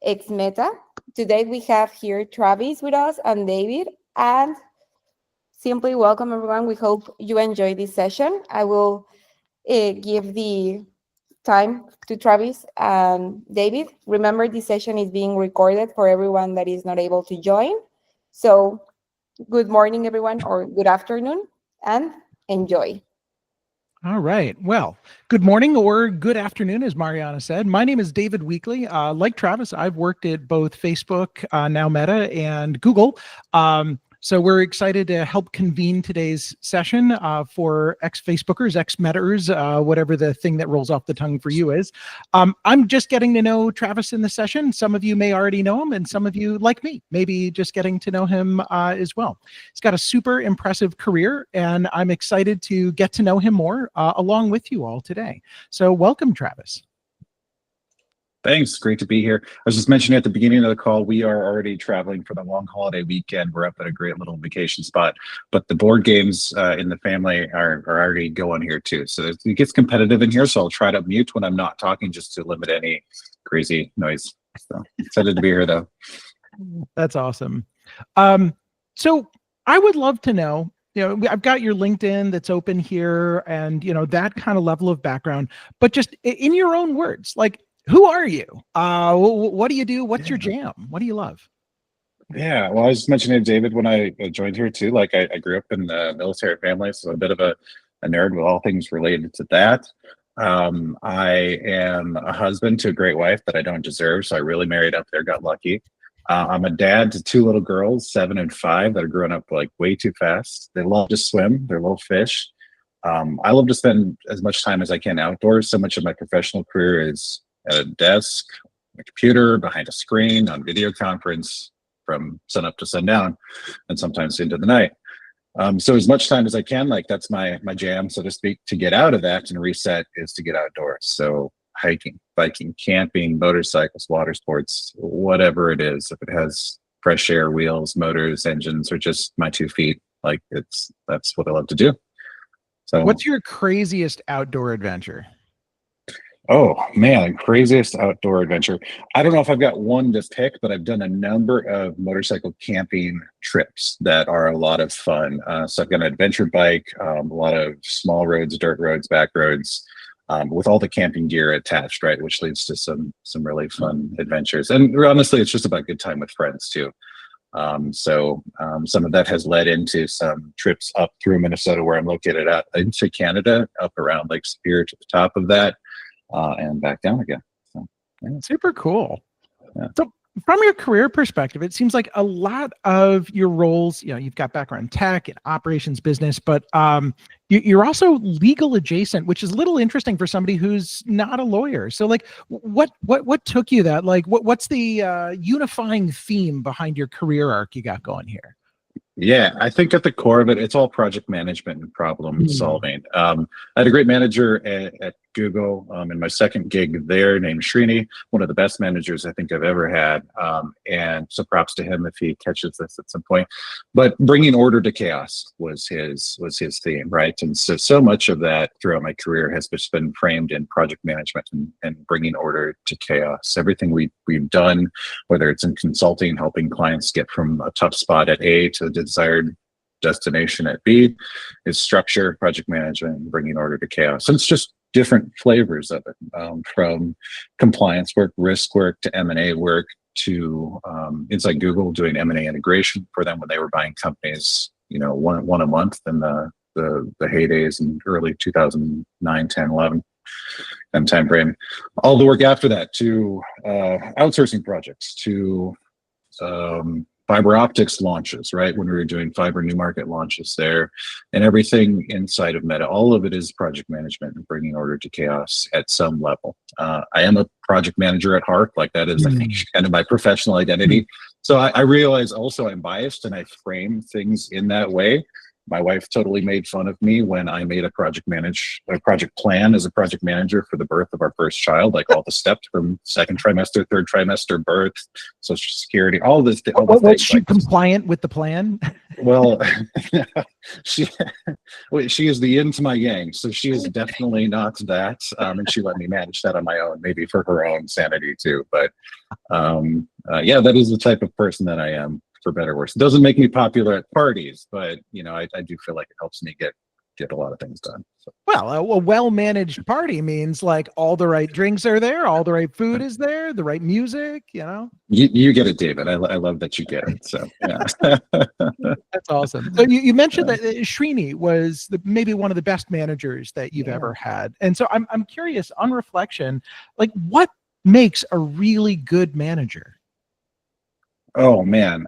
ex Meta. Today we have here Travis with us and David, and simply welcome everyone. We hope you enjoy this session. I will give the time to Travis and David. Remember, this session is being recorded for everyone that is not able to join. So good morning, everyone, or good afternoon, and enjoy. All right. Well, good morning or good afternoon, as Mariana said. My name is David Weekly. Like Travis, I've worked at both Facebook, now Meta, and Google. So we're excited to help convene today's session for ex-Facebookers, ex-Meters, whatever the thing that rolls off the tongue for you is. I'm just getting to know Travis in the session. Some of you may already know him, and some of you, like me, maybe just getting to know him as well. He's got a super impressive career, and I'm excited to get to know him more along with you all today. So welcome, Travis. Thanks. Great to be here. I was just mentioning at the beginning of the call, we are already traveling for the long holiday weekend. We're up at a great little vacation spot, but the board games in the family are already going here too. So it gets competitive in here. So I'll try to mute when I'm not talking just to limit any crazy noise. So excited to be here though. That's awesome. So I would love to know, I've got your LinkedIn that's open here and, that kind of level of background, but just in your own words, like, who are you? What do you do? What's your jam? What do you love? Yeah, well, I was just mentioning to David when I joined here too, like I grew up in a military family, so I'm a bit of a nerd with all things related to that. I am a husband to a great wife that I don't deserve, so I really married up there, got lucky. I'm a dad to two little girls, 7 and 5, that are growing up like way too fast. They love to swim, they're little fish. I love to spend as much time as I can outdoors. So much of my professional career is at a desk, a computer, behind a screen, on video conference from sun up to sundown, and sometimes into the night. So as much time as I can, like that's my jam, so to speak, to get out of that and reset is to get outdoors. So hiking, biking, camping, motorcycles, water sports, whatever it is, if it has fresh air, wheels, motors, engines, or just my 2 feet, like that's what I love to do. So what's your craziest outdoor adventure? Oh man, craziest outdoor adventure. I don't know if I've got one to pick, but I've done a number of motorcycle camping trips that are a lot of fun. So I've got an adventure bike, a lot of small roads, dirt roads, back roads, with all the camping gear attached, right? Which leads to some really fun adventures. And honestly, it's just about good time with friends too. Some of that has led into some trips up through Minnesota where I'm located at, into Canada, up around Lake Superior to the top of that. And back down again. So, yeah. Super cool. Yeah. So from your career perspective, it seems like a lot of your roles, you've got background in tech and operations business, but you're also legal adjacent, which is a little interesting for somebody who's not a lawyer. So like, what took you that? Like, what's the unifying theme behind your career arc you got going here? Yeah, I think at the core of it, it's all project management and problem solving. I had a great manager at Google in my second gig there named Srini, one of the best managers I think I've ever had. And so props to him if he catches this at some point. But bringing order to chaos was his theme, right? And so much of that throughout my career has just been framed in project management and bringing order to chaos. Everything we've done, whether it's in consulting, helping clients get from a tough spot at A to the desired destination at B, is structure, project management, bringing order to chaos. And it's just different flavors of it, from compliance work, risk work, to M&A work, to inside Google doing M&A integration for them when they were buying companies, one a month in the heydays in early 2009, 10, 11 and time frame. All the work after that, to outsourcing projects, to fiber optics launches, right? When we were doing fiber new market launches there, and everything inside of Meta, all of it is project management and bringing order to chaos at some level. I am a project manager at heart, like that is, I think, kind of my professional identity. So I realize also I'm biased and I frame things in that way, My wife totally made fun of me when I made a project plan as a project manager for the birth of our first child, like all the steps from second trimester, third trimester, birth, Social Security, all this, all the Was things. she compliant with the plan? Well, she she is the yin to my yang, so she is definitely not that, and she let me manage that on my own, maybe for her own sanity too. But yeah, that is the type of person that I am, for better or worse. It doesn't make me popular at parties, but I do feel like it helps me get a lot of things done. So. Well, a well-managed party means like all the right drinks are there, all the right food is there, the right music, You get it, David. I love that you get it. So yeah. That's awesome. So you mentioned that Srini was maybe one of the best managers that you've ever had. And so I'm curious, on reflection, like what makes a really good manager? Oh man,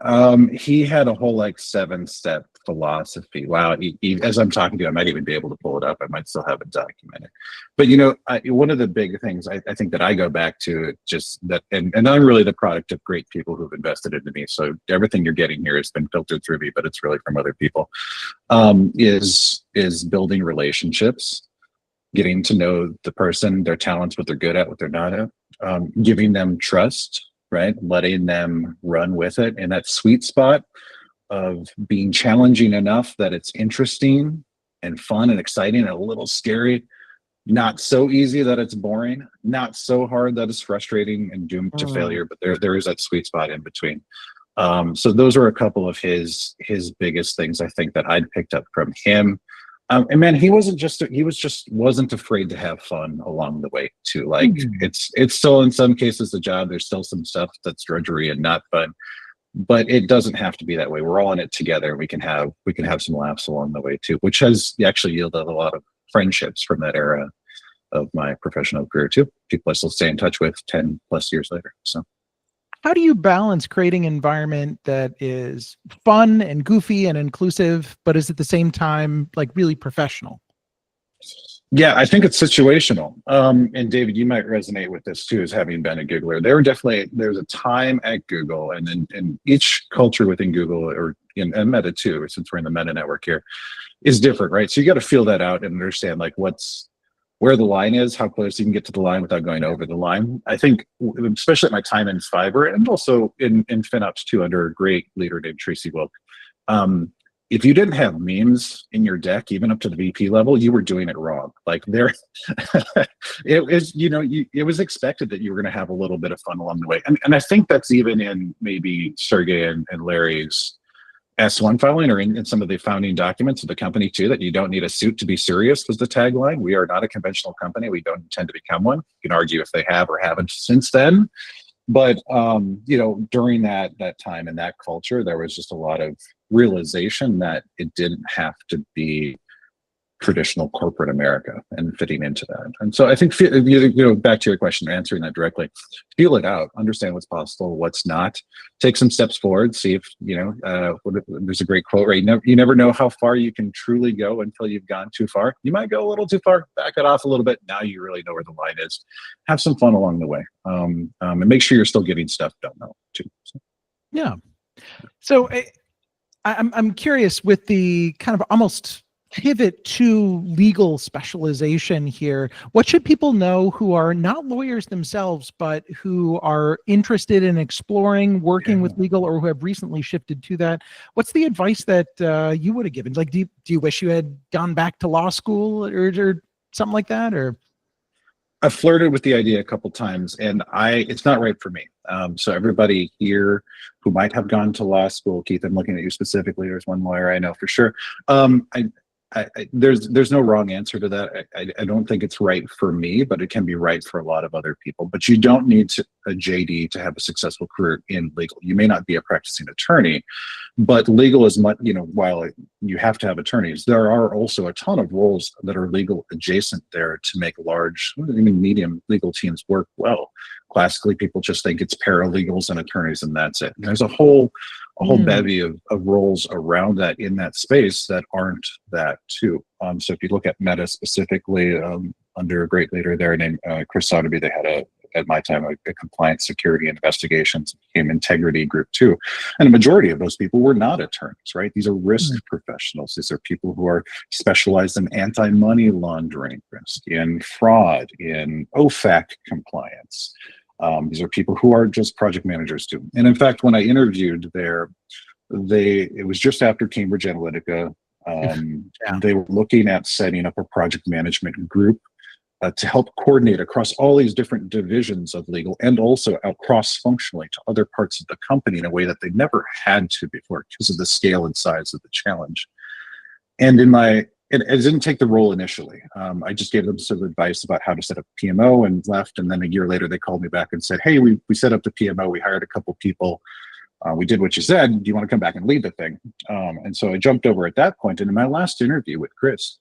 he had a whole 7-step philosophy. Wow, as I'm talking to you, I might even be able to pull it up. I might still have it documented. But one of the big things I think that I go back to, just that, and I'm really the product of great people who've invested into me. So everything you're getting here has been filtered through me, but it's really from other people. Is building relationships, getting to know the person, their talents, what they're good at, what they're not at, giving them trust. Right, letting them run with it, and that sweet spot of being challenging enough that it's interesting and fun and exciting and a little scary, not so easy that it's boring, not so hard that it's frustrating and doomed to failure, but there is that sweet spot in between. So those are a couple of his biggest things I think that I'd picked up from him. And man, he wasn't afraid to have fun along the way too. Like it's still in some cases a job. There's still some stuff that's drudgery and not fun, but it doesn't have to be that way. We're all in it together. We can have some laughs along the way too, which has actually yielded a lot of friendships from that era of my professional career too. People I still stay in touch with 10 plus years later. So. How do you balance creating an environment that is fun and goofy and inclusive, but is at the same time like really professional? Yeah, I think it's situational. And David, you might resonate with this too, as having been a Googler. There's a time at Google, and then in each culture within Google, or in Meta too, since we're in the Meta network here, is different, right? So you got to feel that out and understand like where the line is, how close you can get to the line without going over the line. I think, especially at my time in Fiverr and also in FinOps too, under a great leader named Tracy Wilk. If you didn't have memes in your deck, even up to the VP level, you were doing it wrong. Like it was expected that you were going to have a little bit of fun along the way. And I think that's even in maybe Sergey and Larry's S1 filing, or in some of the founding documents of the company too, that you don't need a suit to be serious was the tagline. We are not a conventional company. We don't intend to become one. You can argue if they have or haven't since then. But during that time and that culture, there was just a lot of realization that it didn't have to be traditional corporate America and fitting into that. And so I think, back to your question, answering that directly, feel it out, understand what's possible, what's not, take some steps forward, see if, there's a great quote, right? You never know how far you can truly go until you've gone too far. You might go a little too far, back it off a little bit. Now you really know where the line is. Have some fun along the way. And make sure you're still getting stuff done though, too. So. Yeah. So I'm curious, with the kind of almost pivot to legal specialization here, what should people know who are not lawyers themselves, but who are interested in exploring working with legal, or who have recently shifted to that? What's the advice that you would have given? Like, do you wish you had gone back to law school or something like that? Or I've flirted with the idea a couple times, and it's not right for me. So everybody here who might have gone to law school, Keith, I'm looking at you specifically. There's one lawyer I know for sure. There's no wrong answer to that. I don't think it's right for me, but it can be right for a lot of other people. But you don't need a JD to have a successful career in legal. You may not be a practicing attorney, but legal is much, while you have to have attorneys, there are also a ton of roles that are legal adjacent there to make large, even medium legal teams work well. Classically, people just think it's paralegals and attorneys and that's it. And there's a whole bevy of roles around that in that space that aren't that too. So if you look at Meta specifically, under a great leader there named Chris Sotheby, they had a at my time a compliance, security, investigations, became integrity group 2. And a majority of those people were not attorneys, right? These are risk professionals. These are people who are specialized in anti-money laundering risk, in fraud, in OFAC compliance. These are people who are just project managers too. And in fact, when I interviewed there, it was just after Cambridge Analytica. They were looking at setting up a project management group to help coordinate across all these different divisions of legal, and also out cross-functionally to other parts of the company in a way that they never had to before because of the scale and size of the challenge. And I didn't take the role initially. I just gave them some advice about how to set up PMO and left. And then a year later, they called me back and said, hey, we set up the PMO. We hired a couple people. We did what you said. Do you want to come back and lead the thing? And so I jumped over at that point. And in my last interview with Chris,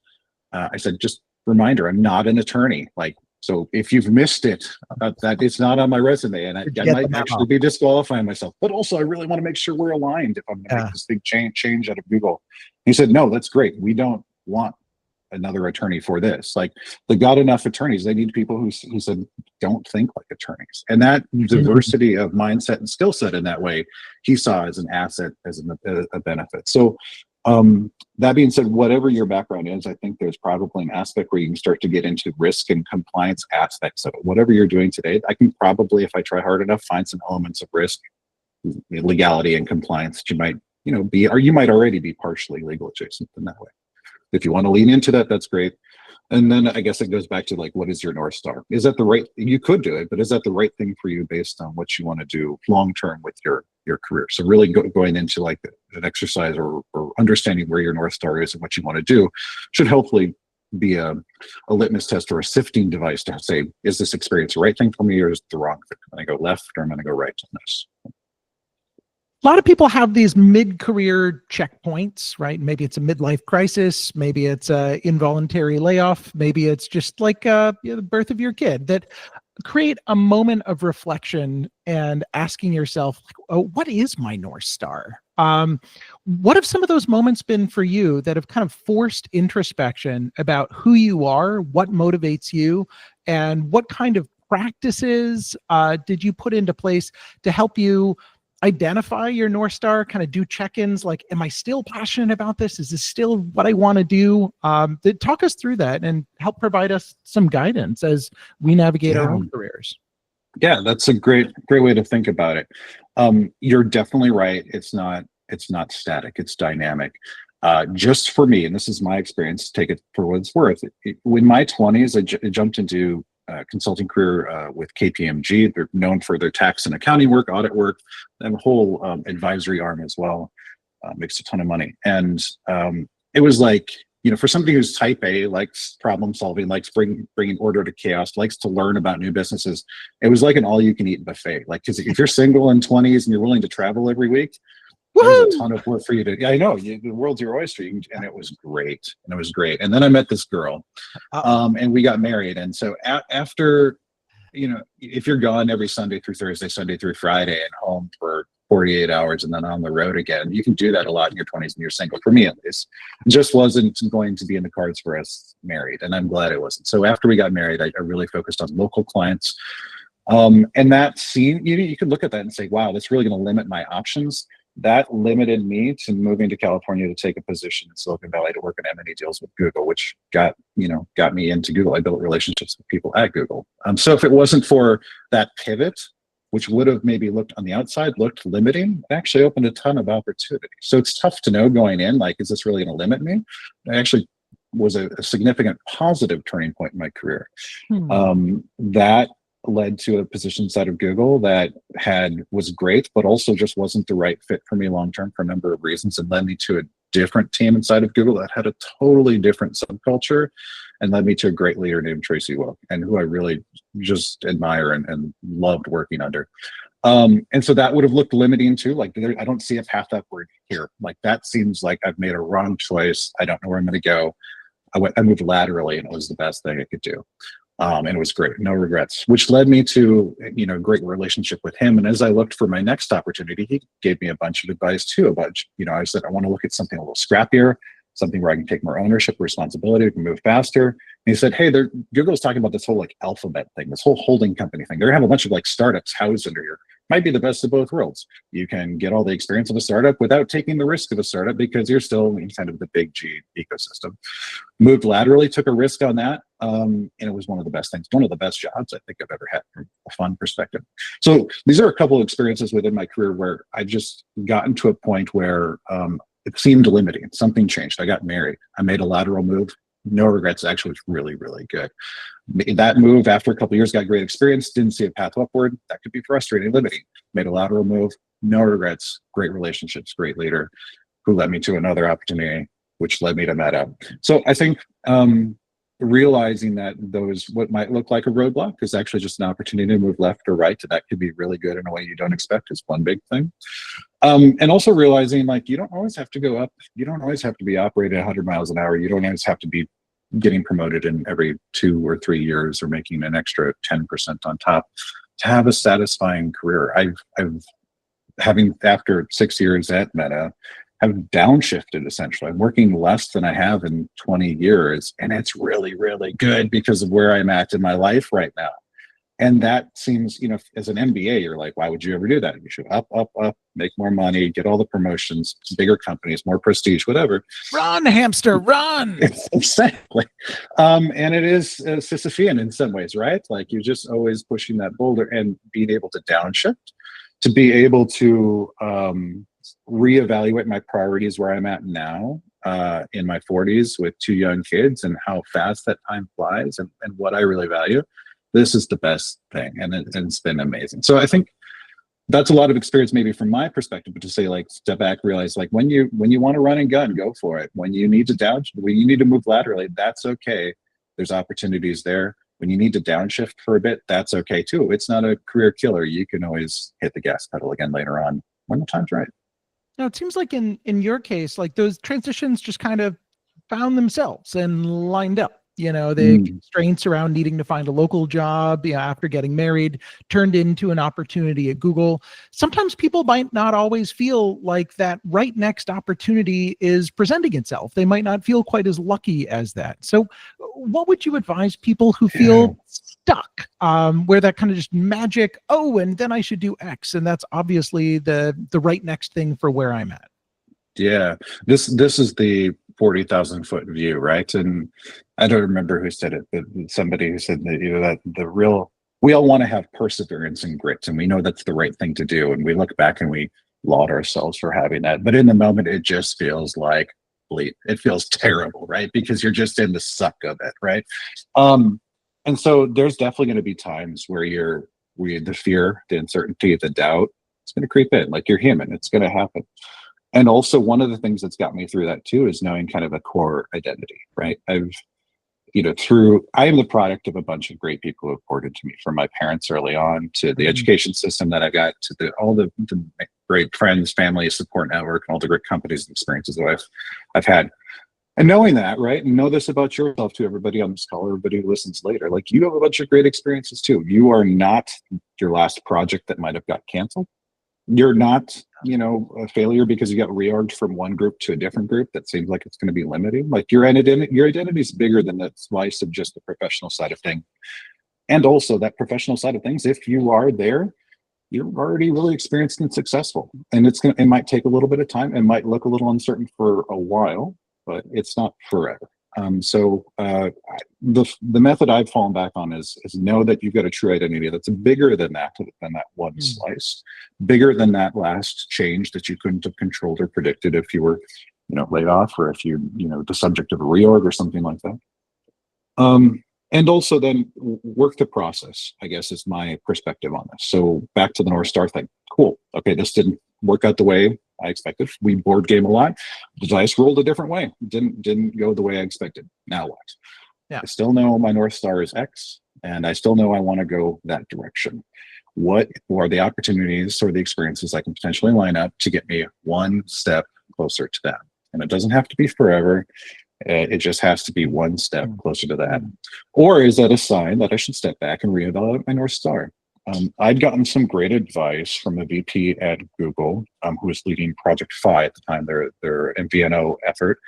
I said, just reminder, I'm not an attorney. So if you've missed it, that it's not on my resume, and I might actually be disqualifying myself. But also, I really want to make sure we're aligned if I'm going to make this big change out of Google. He said, no, that's great. We don't want another attorney for this. They got enough attorneys. They need people who said, don't think like attorneys. And that diversity of mindset and skill set in that way, he saw as an asset, as a benefit. So that being said, whatever your background is, I think there's probably an aspect where you can start to get into risk and compliance aspects of it. Whatever you're doing today, I can probably, if I try hard enough, find some elements of risk, legality, and compliance that you might, be, or you might already be partially legal adjacent in that way. If you want to lean into that, that's great. And then I guess it goes back to what is your North Star? Is that the right, you could do it, but is that the right thing for you based on what you want to do long-term with your career? So really going into an exercise or understanding where your North Star is and what you want to do should hopefully be a litmus test or a sifting device to say, is this experience the right thing for me, or is it the wrong thing? Am I going to go left or am I going to go right on this? A lot of people have these mid-career checkpoints, right? Maybe it's a midlife crisis. Maybe it's an involuntary layoff. Maybe it's just the birth of your kid, that create a moment of reflection and asking yourself, oh, what is my North Star? What have some of those moments been for you that have kind of forced introspection about who you are, what motivates you, and what kind of practices did you put into place to help you identify your North Star, kind of do check-ins, am I still passionate about this? Is this still what I want to do? Talk us through that and help provide us some guidance as we navigate our own careers. Yeah, that's a great way to think about it. You're definitely right. It's not static, it's dynamic. Just for me, and this is my experience, take it for what it's worth. In my 20s, I jumped into consulting career with KPMG. They're known for their tax and accounting work, audit work, and a whole advisory arm as well. Makes a ton of money. And it was for somebody who's type A, likes problem solving, likes bringing order to chaos, likes to learn about new businesses, it was like an all-you-can-eat buffet. Because if you're single in 20s and you're willing to travel every week, there's a ton of work for you to. Yeah, I know, the world's your oyster, and it was great. And then I met this girl, and we got married. And so after, if you're gone every Sunday through Thursday, Sunday through Friday, and home for 48 hours and then on the road again, you can do that a lot in your 20s and you're single. For me, at least, it just wasn't going to be in the cards for us married, and I'm glad it wasn't. So after we got married, I really focused on local clients. And that scene, you could look at that and say, wow, that's really going to limit my options. That limited me to moving to California to take a position in Silicon Valley to work on M&A deals with Google, which got me into Google. I built relationships with people at Google. So if it wasn't for that pivot, which would have maybe looked on the outside, looked limiting, it actually opened a ton of opportunity. So it's tough to know going in, is this really going to limit me? It actually was a significant positive turning point in my career. That led to a position inside of Google that was great, but also just wasn't the right fit for me long-term for a number of reasons, and led me to a different team inside of Google that had a totally different subculture, and led me to a great leader named Tracy Wilk, and who I really just admire and loved working under. And so that would have looked limiting too. I don't see a path upward here. That seems like I've made a wrong choice. I don't know where I'm going to go. I moved laterally, and it was the best thing I could do. And it was great, no regrets, which led me to, a great relationship with him. And as I looked for my next opportunity, he gave me a bunch of advice too about, I said, I want to look at something a little scrappier, something where I can take more ownership, responsibility, we can move faster. And he said, hey, Google's talking about this whole like alphabet thing, this whole holding company thing. They're gonna have a bunch of like startups housed under here. Might be the best of both worlds. You can get all the experience of a startup without taking the risk of a startup because you're still in kind of the big G ecosystem. Moved laterally, took a risk on that. And it was one of the best things, one of the best jobs I think I've ever had from a fun perspective. So these are a couple of experiences within my career where I just gotten to a point where it seemed limiting. Something changed. I got married. I made a lateral move. No regrets. Actually, was really, really good. Made that move after a couple of years, got great experience, didn't see a path upward. That could be frustrating, limiting. Made a lateral move. No regrets. Great relationships, great leader who led me to another opportunity, which led me to Meta. So I think realizing that those, what might look like a roadblock is actually just an opportunity to move left or right, and that could be really good in a way you don't expect is one big thing. And also realizing like you don't always have to go up, you don't always have to be operating 100 miles an hour, you don't always have to be getting promoted in every 2 or 3 years or making an extra 10% on top to have a satisfying career. I've having after 6 years at Meta, have downshifted essentially. I'm working less than I have in 20 years, and it's really, really good because of where I'm at in my life right now. And that seems, you know, as an MBA, you're like, why would you ever do that? You should up, make more money, get all the promotions, bigger companies, more prestige, whatever. Run, hamster, run. Exactly. And it is Sisyphean in some ways, right? Like you're just always pushing that boulder and being able to downshift, to be able to reevaluate my priorities where I'm at now in my 40s with 2 young kids and how fast that time flies and what I really value. This is the best thing, and it's been amazing. So I think that's a lot of experience maybe from my perspective, but to say like step back, realize like when you want to run and gun, go for it. When you need to when you need to move laterally, that's okay. There's opportunities there. When you need to downshift for a bit, that's okay too. It's not a career killer. You can always hit the gas pedal again later on when the time's right. Now, it seems like in your case, like those transitions just kind of found themselves and lined up. You know, the constraints around needing to find a local job, you know, after getting married turned into an opportunity at Google. Sometimes people might not always feel like that right next opportunity is presenting itself. They might not feel quite as lucky as that. So what would you advise people who feel stuck, where that kind of just magic, oh, and then I should do X, and that's obviously the right next thing for where I'm at? Yeah, this is the 40,000 foot view, right? And I don't remember who said it, but somebody who said that, you know, that we all want to have perseverance and grit, and we know that's the right thing to do. And we look back and we laud ourselves for having that. But in the moment, it just feels like bleak. It feels terrible, right? Because you're just in the suck of it, right? And so there's definitely going to be times where the fear, the uncertainty, the doubt, it's going to creep in. Like you're human, it's going to happen. And also one of the things that's got me through that too is knowing kind of a core identity, right? I am the product of a bunch of great people who have poured into me, from my parents early on to the education system that I got to all the great friends, family, support network, and all the great companies and experiences that I've had. And knowing that, right? And know this about yourself too, everybody on this call, everybody who listens later, like you have a bunch of great experiences too. You are not your last project that might have got canceled. You're not, a failure because you got reorged from one group to a different group that seems like it's going to be limiting. Like your identity is bigger than the slice of just the professional side of things. And also that professional side of things, if you are there, you're already really experienced and successful. And it might take a little bit of time. It might look a little uncertain for a while, but it's not forever. The method I've fallen back on is know that you've got a true identity that's bigger than that one slice, bigger than that last change that you couldn't have controlled or predicted if you were, laid off, or if you, the subject of a reorg or something like that. And also then work the process, I guess, is my perspective on this. So back to the North Star thing. Cool. Okay, this didn't work out the way I expected. We board game a lot. The dice rolled a different way. Didn't go the way I expected. Now what? Yeah. I still know my North Star is X, and I still know I want to go that direction. What are the opportunities or the experiences I can potentially line up to get me one step closer to that? And it doesn't have to be forever. It just has to be one step closer to that. Or is that a sign that I should step back and reevaluate my North Star? I'd gotten some great advice from a VP at Google who was leading Project Phi at the time, their MVNO effort.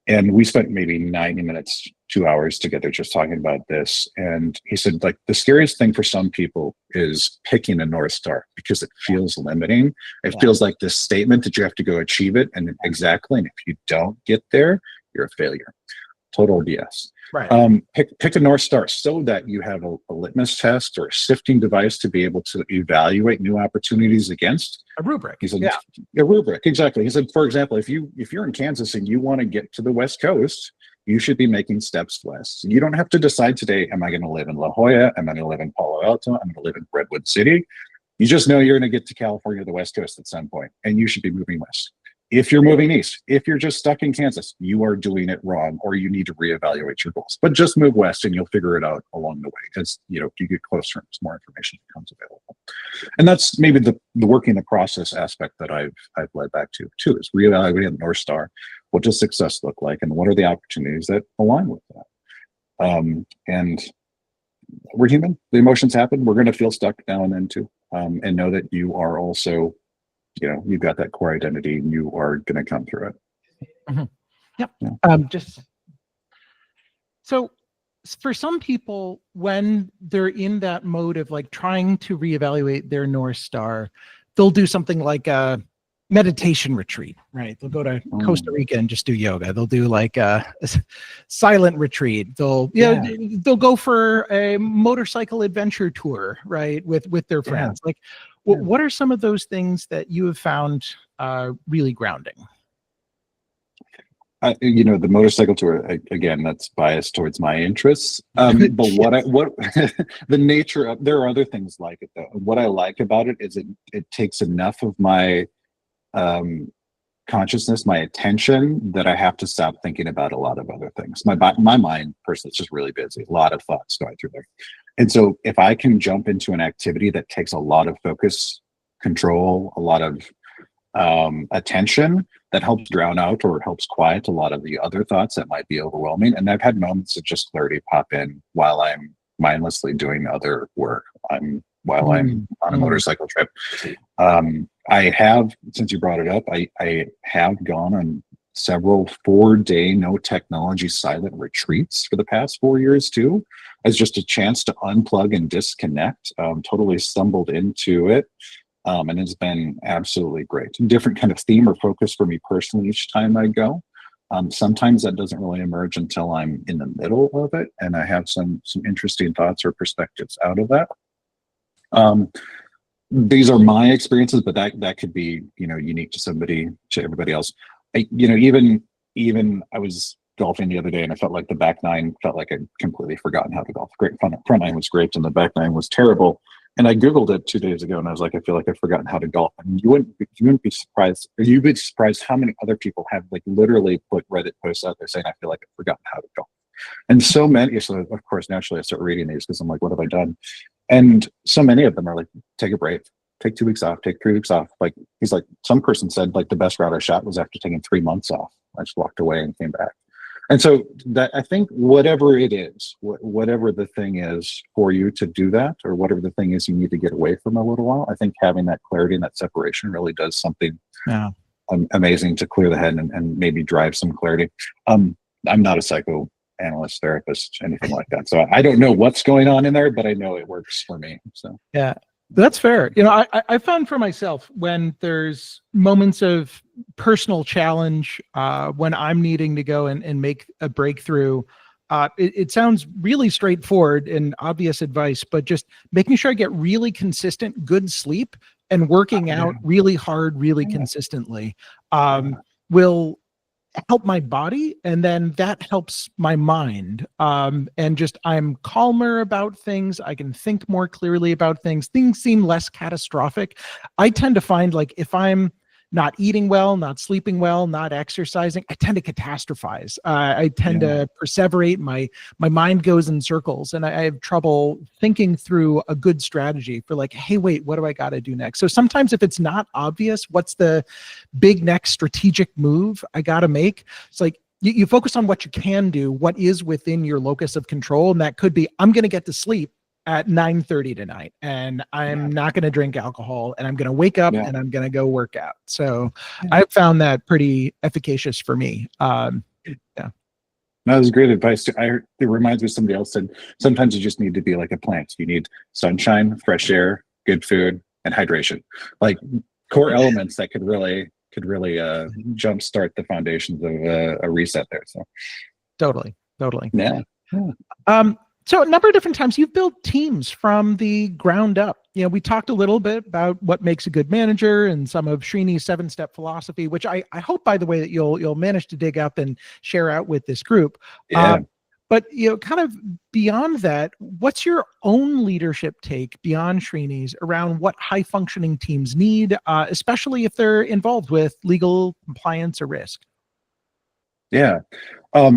And we spent maybe 90 minutes, 2 hours together just talking about this. And he said, like, the scariest thing for some people is picking a North Star because it feels limiting. It feels like this statement that you have to go achieve it. And exactly. And if you don't get there, you're a failure. Total BS. Right. Pick a North Star so that you have a litmus test or a sifting device to be able to evaluate new opportunities against. A rubric. He said, a rubric, exactly. He said, for example, if you're in Kansas and you want to get to the West Coast, you should be making steps west. You don't have to decide today, am I going to live in La Jolla? Am I going to live in Palo Alto? I'm going to live in Redwood City. You just know you're going to get to California or the West Coast at some point, and you should be moving west. If you're moving east, if you're just stuck in Kansas, you are doing it wrong, or you need to reevaluate your goals. But just move west and you'll figure it out along the way. As you get closer, as more information becomes available. And that's maybe the working the process aspect that I've led back to too, is reevaluating the North Star. What does success look like, and what are the opportunities that align with that? And we're human. The emotions happen. We're going to feel stuck now and then too. And know that you are also, you've got that core identity and you are going to come through it. Mm-hmm. Yep. Yeah. So for some people, when they're in that mode of like trying to reevaluate their North Star, they'll do something like a meditation retreat, right? They'll go to Costa Rica and just do yoga. They'll do like a silent retreat. They'll go for a motorcycle adventure tour, right? With their friends. Like, what are some of those things that you have found really grounding? The motorcycle tour, again, that's biased towards my interests. But the nature of, there are other things like it though. What I like about it is it takes enough of my consciousness, my attention, that I have to stop thinking about a lot of other things. My mind personally is just really busy, a lot of thoughts going through there. And so if I can jump into an activity that takes a lot of focus, control, a lot of attention, that helps drown out or helps quiet a lot of the other thoughts that might be overwhelming. And I've had moments of just clarity pop in while I'm mindlessly doing other work. While I'm on a motorcycle trip. I have, since you brought it up, I have gone on several 4-day no technology silent retreats for the past 4 years too, as just a chance to unplug and disconnect. Totally stumbled into it. And it's been absolutely great. Different kind of theme or focus for me personally each time I go. Sometimes that doesn't really emerge until I'm in the middle of it, and I have some interesting thoughts or perspectives out of that. These are my experiences, but that could be, unique to everybody else. Even I was golfing the other day and I felt like the back nine felt like I'd completely forgotten how to golf. Great front nine was great and the back nine was terrible. And I Googled it 2 days ago and I was like, I feel like I've forgotten how to golf. And you wouldn't be surprised, or you'd be surprised how many other people have like literally put Reddit posts out there saying, I feel like I've forgotten how to golf. And so many, so of course, naturally I start reading these because I'm like, what have I done? And so many of them are like, take a break, take 2 weeks off, take 3 weeks off. Like, he's like, some person said like the best route I shot was after taking 3 months off. I just walked away and came back. And so that, I think whatever it is, whatever the thing is for you to do that, or whatever the thing is you need to get away from a little while, I think having that clarity and that separation really does something amazing to clear the head and maybe drive some clarity. I'm not a psychoanalyst, therapist, anything like that. So I don't know what's going on in there, but I know it works for me. So yeah. That's fair. I found for myself when there's moments of personal challenge, when I'm needing to go and make a breakthrough, it sounds really straightforward and obvious advice, but just making sure I get really consistent, good sleep and working out really hard, really consistently, will help my body, and then that helps my mind, and just I'm calmer about things. I can think more clearly about things seem less catastrophic. I tend to find like if I'm not eating well, not sleeping well, not exercising, I tend to catastrophize. I tend to perseverate. My mind goes in circles, and I have trouble thinking through a good strategy for like, hey, wait, what do I got to do next? So sometimes if it's not obvious, what's the big next strategic move I got to make? It's like you focus on what you can do, what is within your locus of control, and that could be, I'm going to get to sleep at 9:30 tonight, and I'm not going to drink alcohol, and I'm going to wake up and I'm going to go work out. So I've found that pretty efficacious for me. Yeah. That was great advice too. It reminds me of somebody else said, sometimes you just need to be like a plant. You need sunshine, fresh air, good food, and hydration. Like core elements that could really jumpstart the foundations of a reset there. So Totally. yeah. So a number of different times you've built teams from the ground up. We talked a little bit about what makes a good manager and some of Srini's 7-step philosophy, which I hope, by the way, that you'll manage to dig up and share out with this group. Yeah. But kind of beyond that, what's your own leadership take beyond Srini's around what high functioning teams need, especially if they're involved with legal, compliance, or risk? Yeah.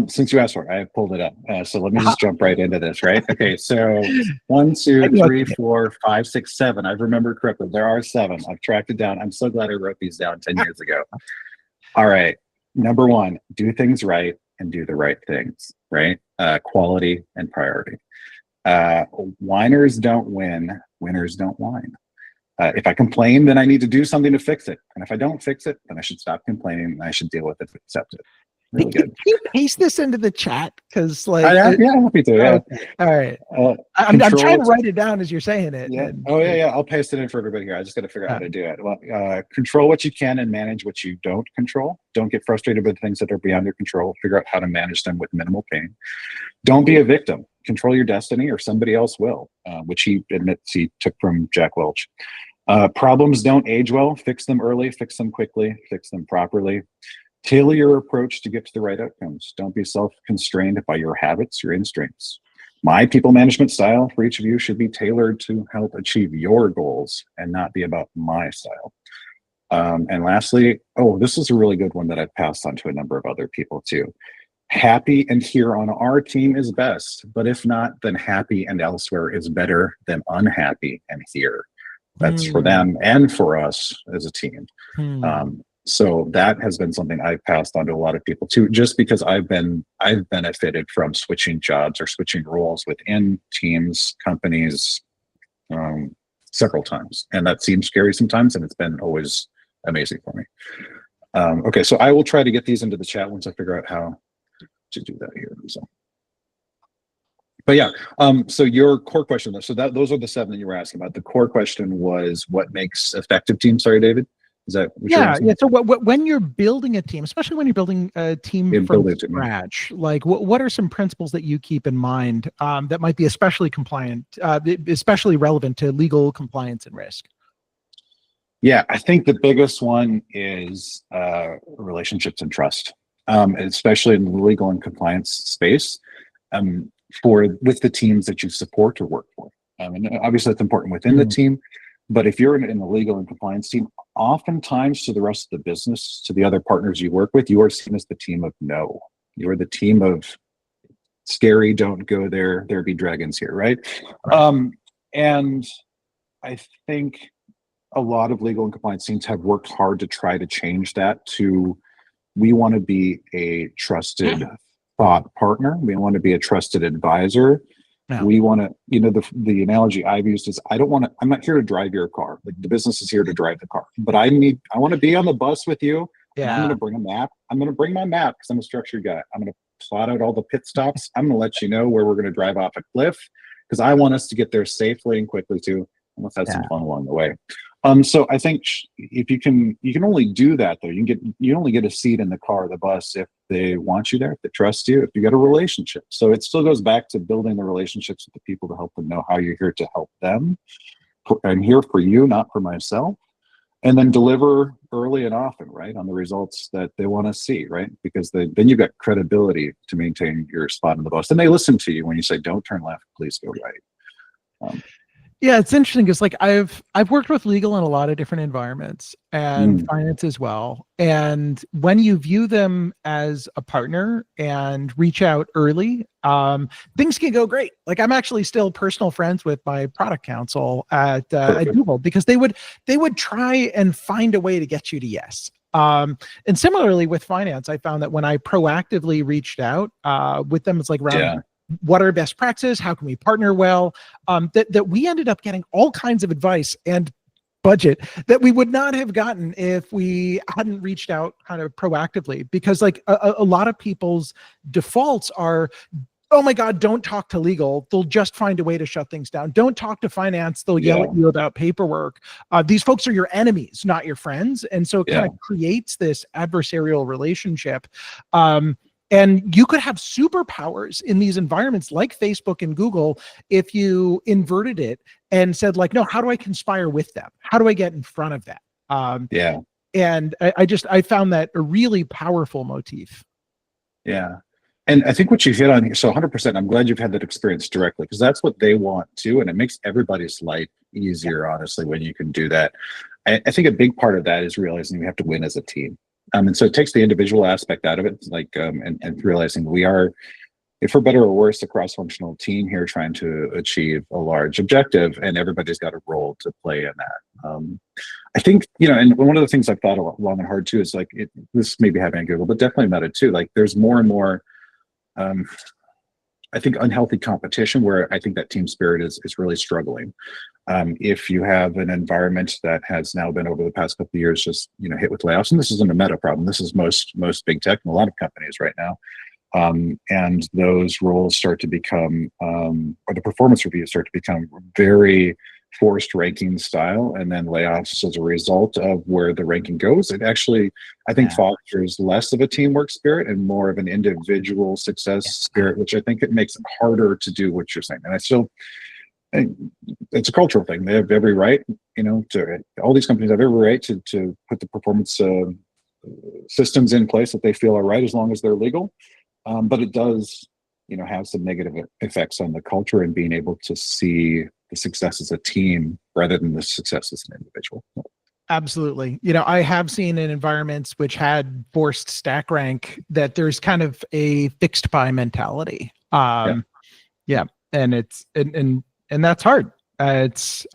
Since you asked for it, I pulled it up. So let me just jump right into this, right? Okay, so 1, 2, 3, 4, 5, 6, 7. I remember correctly. There are 7. I've tracked it down. I'm so glad I wrote these down 10 years ago. All right. Number 1, do things right and do the right things, right? Quality and priority. Whiners don't win, winners don't whine. If I complain, then I need to do something to fix it. And if I don't fix it, then I should stop complaining and I should deal with it and accept it. Really good. Can you paste this into the chat? Because yeah, happy to. Yeah. Okay. All right. I'm trying to write it down as you're saying it. Yeah. Yeah. I'll paste it in for everybody here. I just got to figure out how to do it. Well, control what you can and manage what you don't control. Don't get frustrated with things that are beyond your control. Figure out how to manage them with minimal pain. Don't be a victim. Control your destiny, or somebody else will, which he admits he took from Jack Welch. Problems don't age well. Fix them early. Fix them quickly. Fix them properly. Tailor your approach to get to the right outcomes. Don't be self-constrained by your habits, your instincts. My people management style for each of you should be tailored to help achieve your goals and not be about my style. And lastly, this is a really good one that I've passed on to a number of other people too. Happy and here on our team is best, but if not, then happy and elsewhere is better than unhappy and here. That's for them and for us as a team. So that has been something I've passed on to a lot of people too, just because I've benefited from switching jobs or switching roles within teams, companies, several times. And that seems scary sometimes, and it's been always amazing for me. Okay, so I will try to get these into the chat once I figure out how to do that here. But yeah, so your core question, those are the 7 that you were asking about. The core question was what makes effective teams. Sorry, David. Is that what you're asking? So when you're building a team, especially when you're building a team from scratch, like what are some principles that you keep in mind that might be especially especially relevant to legal compliance and risk? Yeah, I think the biggest one is relationships and trust, especially in the legal and compliance space, with the teams that you support or work for. And obviously that's important within the team, but if you're in the legal and compliance team, oftentimes to the rest of the business, to the other partners you work with, you are seen as the team of no. You are the team of scary, don't go there, there be dragons here, right? And I think a lot of legal and compliance teams have worked hard to try to change that to, we want to be a trusted thought partner. We want to be a trusted advisor. No. We want to, the analogy I've used is I'm not here to drive your car. Like the business is here to drive the car, but I want to be on the bus with you. Yeah. I'm going to bring a map. I'm going to bring my map because I'm a structured guy. I'm going to plot out all the pit stops. I'm going to let you know where we're going to drive off a cliff because I want us to get there safely and quickly too. And let's have some fun along the way. So I think if you can only do that though. You only get a seat in the car or the bus if they want you there, if they trust you, if you got a relationship. So it still goes back to building the relationships with the people to help them know how you're here to help them. I'm here for you, not for myself. And then deliver early and often, right, on the results that they want to see, right? Because then you've got credibility to maintain your spot on the bus. And they listen to you when you say, don't turn left, please go right. Yeah, it's interesting because like I've worked with legal in a lot of different environments and finance as well. And when you view them as a partner and reach out early, things can go great. Like I'm actually still personal friends with my product counsel at Google because they would try and find a way to get you to yes. And similarly with finance, I found that when I proactively reached out with them, it's like around what are best practices? How can we partner well? That we ended up getting all kinds of advice and budget that we would not have gotten if we hadn't reached out kind of proactively. Because like a lot of people's defaults are, oh my God, don't talk to legal. They'll just find a way to shut things down. Don't talk to finance. They'll yell at you about paperwork. These folks are your enemies, not your friends. And so it kind of creates this adversarial relationship. And you could have superpowers in these environments like Facebook and Google if you inverted it and said like, no, how do I conspire with them? How do I get in front of that? And I found that a really powerful motif. Yeah. And I think what you hit on here, so 100%, I'm glad you've had that experience directly, because that's what they want too. And it makes everybody's life easier, honestly, when you can do that. I think a big part of that is realizing you have to win as a team. And so it takes the individual aspect out of it, like, and realizing we are, if for better or worse, a cross-functional team here trying to achieve a large objective, and everybody's got a role to play in that. I think, and one of the things I've thought long and hard too is like, this may be happening at Google, but definitely Meta too. Like there's more and more, I think, unhealthy competition where I think that team spirit is really struggling. If you have an environment that has now been over the past couple of years just hit with layoffs, and this isn't a Meta problem, this is most big tech and a lot of companies right now, and those roles start to become, or the performance reviews start to become very forced ranking style, and then layoffs as a result of where the ranking goes, it actually, I think, fosters less of a teamwork spirit and more of an individual success spirit, which I think it makes it harder to do what you're saying. And it's a cultural thing. They have every right, to, all these companies have every right to put the performance systems in place that they feel are right, as long as they're legal. But it does, have some negative effects on the culture and being able to see the success as a team rather than the success as an individual. Absolutely. I have seen in environments which had forced stack rank that there's kind of a fixed by mentality. And it's, and that's hard. It's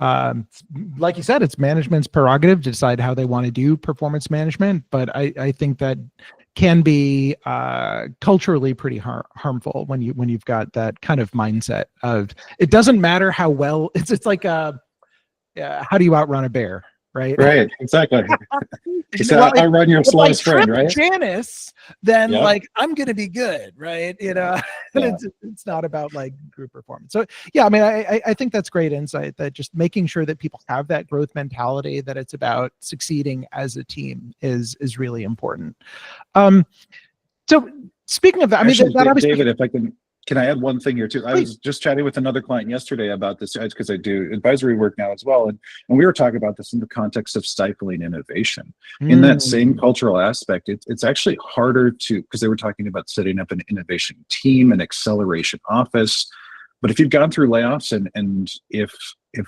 like you said, it's management's prerogative to decide how they want to do performance management. But I think that can be culturally pretty harmful when you've got that kind of mindset of, it doesn't matter how well it's like how do you outrun a bear, right? Right, exactly. So I run your slowest friend, right? Janice, then like I'm gonna be good, right? It's not about like group performance. So yeah, I mean, I think that's great insight, that just making sure that people have that growth mentality, that it's about succeeding as a team is really important. So speaking of that, I mean, actually, that obviously, David, if I can I add one thing here too? Please. I was just chatting with another client yesterday about this, because I do advisory work now as well. And we were talking about this in the context of stifling innovation. In that same cultural aspect, it's actually harder to, because they were talking about setting up an innovation team, an acceleration office. But if you've gone through layoffs, and if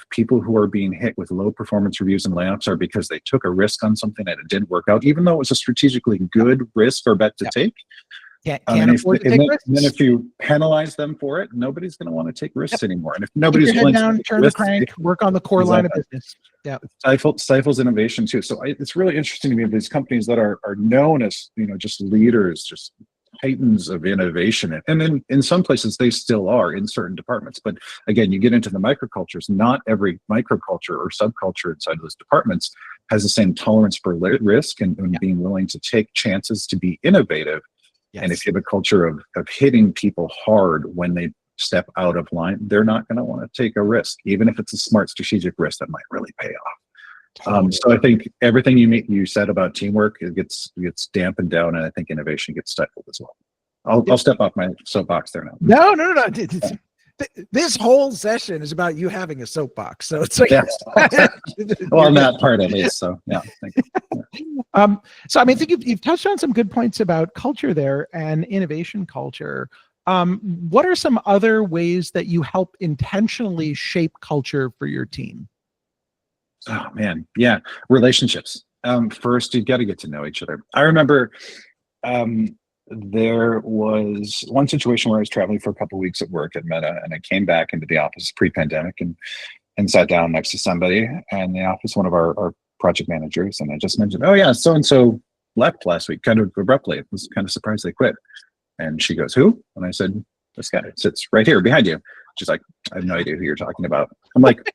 people who are being hit with low performance reviews and layoffs are because they took a risk on something and it didn't work out, even though it was a strategically good risk or bet to take, can't afford to take risks. Then if you penalize them for it, nobody's going to want to take risks anymore. And if nobody's willing to turn the crank, work on the core line of business. Yeah, stifles innovation too. So it's really interesting to me, these companies that are known as just leaders, just titans of innovation, and in some places they still are in certain departments. But again, you get into the microcultures. Not every microculture or subculture inside those departments has the same tolerance for risk and being willing to take chances to be innovative. Yes. And if you have a culture of hitting people hard when they step out of line, they're not going to want to take a risk, even if it's a smart strategic risk that might really pay off. Totally. So I think everything you said about teamwork, it gets dampened down, and I think innovation gets stifled as well. I'll step off my soapbox there now. No. This whole session is about you having a soapbox, so it's like well, not part at least. So yeah. Thank you. So I mean, I think you've touched on some good points about culture there and innovation culture. What are some other ways that you help intentionally shape culture for your team? Oh man, yeah, relationships. First, you've got to get to know each other. I remember there was one situation where I was traveling for a couple of weeks at work at Meta, and I came back into the office pre-pandemic and sat down next to somebody in the office, one of our project managers, and I just mentioned, oh yeah, so-and-so left last week, kind of abruptly. I was kind of surprised they quit. And she goes, who? And I said, this guy sits right here behind you. She's like, I have no idea who you're talking about. I'm like,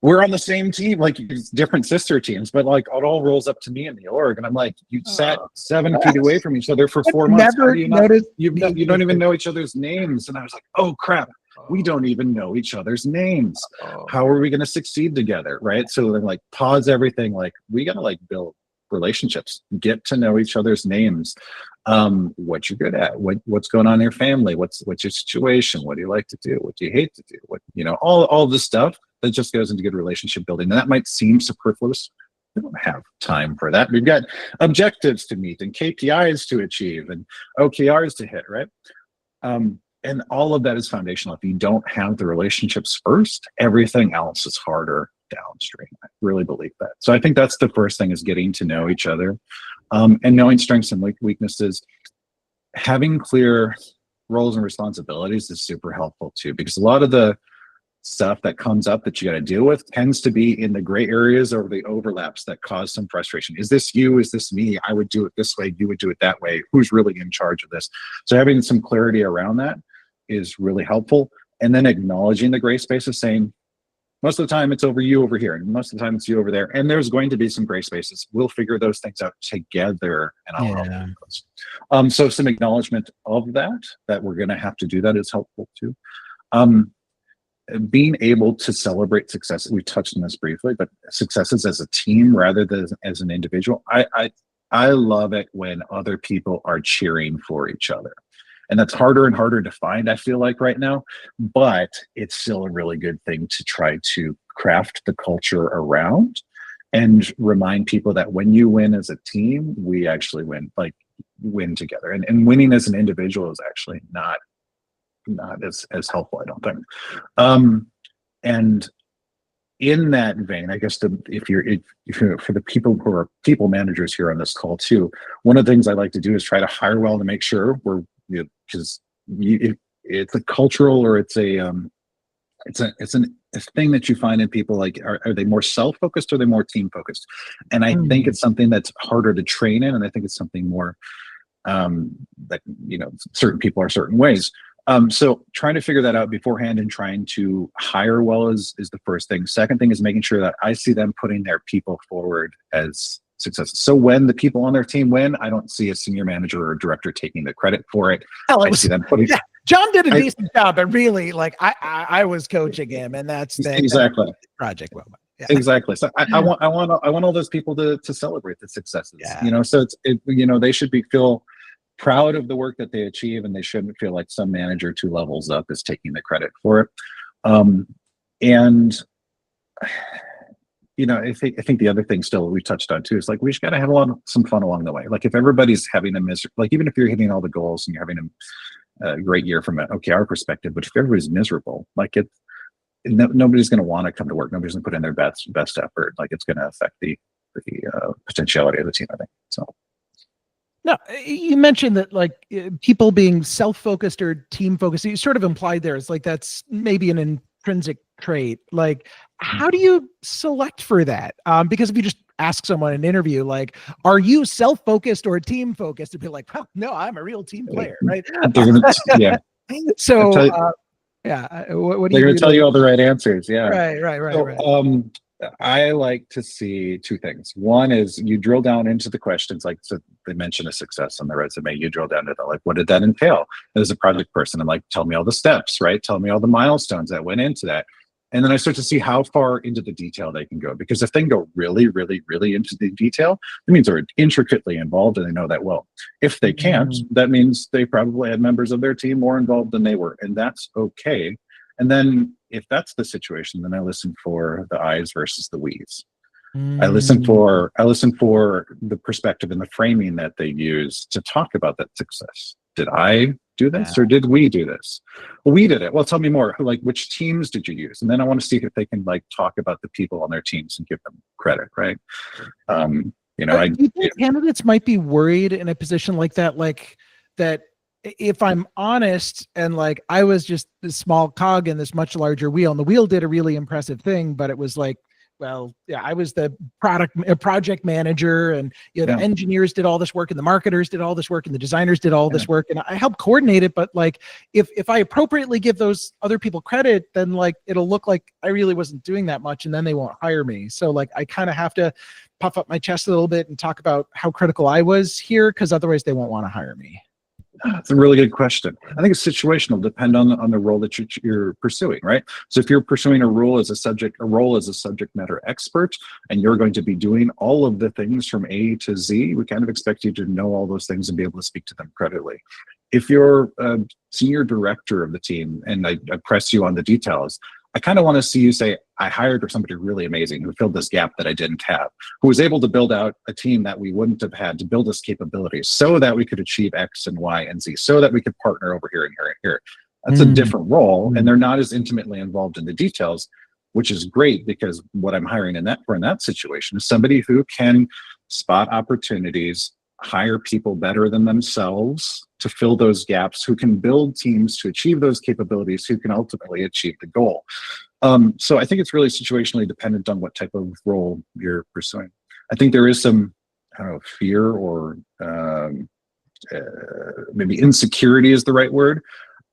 we're on the same team, like it's different sister teams, but like it all rolls up to me in the org, and I'm like, you sat 7 feet away from each other for 4 months. How Never do you not? noticed You don't even know each other's names. And I was like, oh crap, we don't even know each other's names. How are we going to succeed together, right? So then, like, pause everything. Like, we got to like build relationships, get to know each other's names. What you're good at, what's going on in your family, what's your situation, what do you like to do, what do you hate to do, what, you know, all this stuff that just goes into good relationship building. And that might seem superfluous. We don't have time for that. We've got objectives to meet and KPIs to achieve and OKRs to hit, right? And all of that is foundational. If you don't have the relationships first, everything else is harder downstream. I really believe that. So I think that's the first thing, is getting to know each other, and knowing strengths and weaknesses. Having clear roles and responsibilities is super helpful too, because a lot of the stuff that comes up that you got to deal with tends to be in the gray areas or the overlaps that cause some frustration. Is this you? Is this me? I would do it this way. You would do it that way. Who's really in charge of this? So having some clarity around that is really helpful. And then acknowledging the gray spaces, saying, most of the time it's you over here, and most of the time it's you over there. And there's going to be some gray spaces. We'll figure those things out together, and I'll help you with those. So some acknowledgement of that we're going to have to do that is helpful too. Being able to celebrate success. We touched on this briefly, but successes as a team rather than as an individual. I love it when other people are cheering for each other. And that's harder and harder to find, I feel like, right now, but it's still a really good thing to try to craft the culture around and remind people that when you win as a team, we actually win together. And winning as an individual is actually not as helpful, I don't think. And in that vein, I guess if you're for the people who are people managers here on this call too, one of the things I like to do is try to hire well to make sure we're, because it's a cultural, or it's a thing that you find in people, like, are they more self-focused or are they more team-focused? And I think it's something that's harder to train in, and I think it's something more that, certain people are certain ways. So trying to figure that out beforehand and trying to hire well is the first thing. Second thing is making sure that I see them putting their people forward as successes. So when the people on their team win, I don't see a senior manager or director taking the credit for it. I see them putting. Yeah, John did a decent job, but really, like, I was coaching him, and that's exactly that project. Well, yeah. Exactly. So I want all those people to celebrate the successes. Yeah. So they should feel proud of the work that they achieve, and they shouldn't feel like some manager 2 levels up is taking the credit for it. I think the other thing still we touched on too is, like, we just got to have some fun along the way. Like, if everybody's having even if you're hitting all the goals and you're having a great year from an OKR perspective, but if everybody's miserable, like, nobody's going to want to come to work. Nobody's going to put in their best effort. Like, it's going to affect the potentiality of the team, I think. So. No, you mentioned that, like, people being self-focused or team-focused, you sort of implied there, it's like that's maybe an intrinsic trait. Like, how do you select for that? Because if you just ask someone in an interview, like, are you self-focused or team-focused? They'd be like, well, no, I'm a real team player, right? Yeah. So, what do they're going to tell you all the right answers. Yeah. Right. So, I like to see 2 things. One is you drill down into the questions, like, so they mention a success on the resume. You drill down to that, like, what did that entail? As a project person, I'm like, tell me all the steps, right? Tell me all the milestones that went into that. And then I start to see how far into the detail they can go. Because if they can go really, really, really into the detail, it means they're intricately involved and they know that well. If they can't, that means they probably had members of their team more involved than they were. And that's okay. And then if that's the situation, then I listen for the I's versus the we's. I listen for the perspective and the framing that they use to talk about that success. Did I do this or did we do this? Well, we did it. Well, tell me more. Like, which teams did you use? And then I want to see if they can, like, talk about the people on their teams and give them credit, right? Do you think candidates might be worried in a position like that, like that? If I'm honest, and, like, I was just this small cog in this much larger wheel, and the wheel did a really impressive thing, but it was, like, well, yeah, I was the project manager, and the Yeah. engineers did all this work, and the marketers did all this work, and the designers did all this work, and I helped coordinate it. But like, if I appropriately give those other people credit, then like it'll look like I really wasn't doing that much, and then they won't hire me. So like, I kind of have to puff up my chest a little bit and talk about how critical I was here, because otherwise they won't want to hire me. That's a really good question. I think it's situational, depend on the role that you're pursuing, right? So if you're pursuing a role as a subject matter expert, and you're going to be doing all of the things from A to Z, we kind of expect you to know all those things and be able to speak to them credibly. If you're a senior director of the team and I press you on the details, I kind of want to see you say, I hired somebody really amazing who filled this gap that I didn't have, who was able to build out a team that we wouldn't have had to build us capabilities so that we could achieve X and Y and Z, so that we could partner over here and here and here. That's a different role, and they're not as intimately involved in the details, which is great, because what I'm hiring in that situation is somebody who can spot opportunities, hire people better than themselves to fill those gaps, who can build teams to achieve those capabilities, who can ultimately achieve the goal. So I think it's really situationally dependent on what type of role you're pursuing. I think there is some, I don't know, fear or maybe insecurity is the right word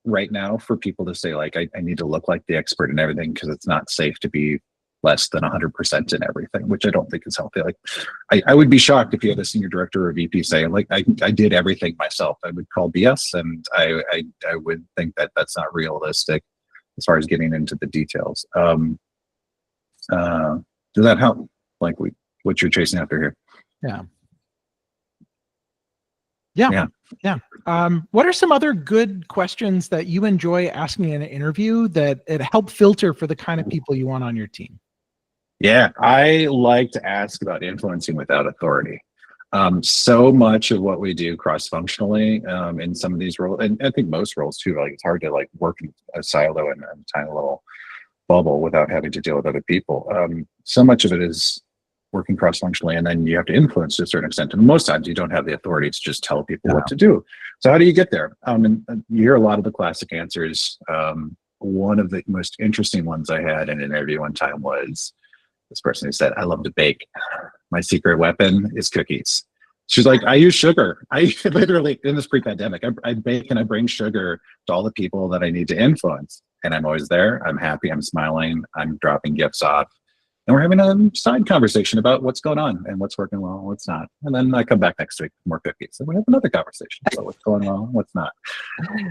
right now for people to say, like, I need to look like the expert in everything, because it's not safe to be less than 100% in everything, which I don't think is healthy. Like, I would be shocked if you had a senior director or a VP say, like, I did everything myself. I would call BS, and I would think that that's not realistic as far as getting into the details. Does that help? Like, what you're chasing after here? Yeah. What are some other good questions that you enjoy asking in an interview that it help filter for the kind of people you want on your team? Yeah, I like to ask about influencing without authority. So much of what we do cross-functionally in some of these roles, and I think most roles too, like, it's hard to like work in a silo and a tiny little bubble without having to deal with other people. So much of it is working cross-functionally, and then you have to influence to a certain extent. And most times you don't have the authority to just tell people what to do. So how do you get there? And you hear a lot of the classic answers. One of the most interesting ones I had in an interview one time was this person who said, I love to bake. My secret weapon is cookies. She's like, I use sugar. I literally, in this pre-pandemic, I bake and I bring sugar to all the people that I need to influence. And I'm always there. I'm happy. I'm smiling. I'm dropping gifts off. And we're having a side conversation about what's going on and what's working well and what's not. And then I come back next week with more cookies. And we have another conversation about what's going well and what's not.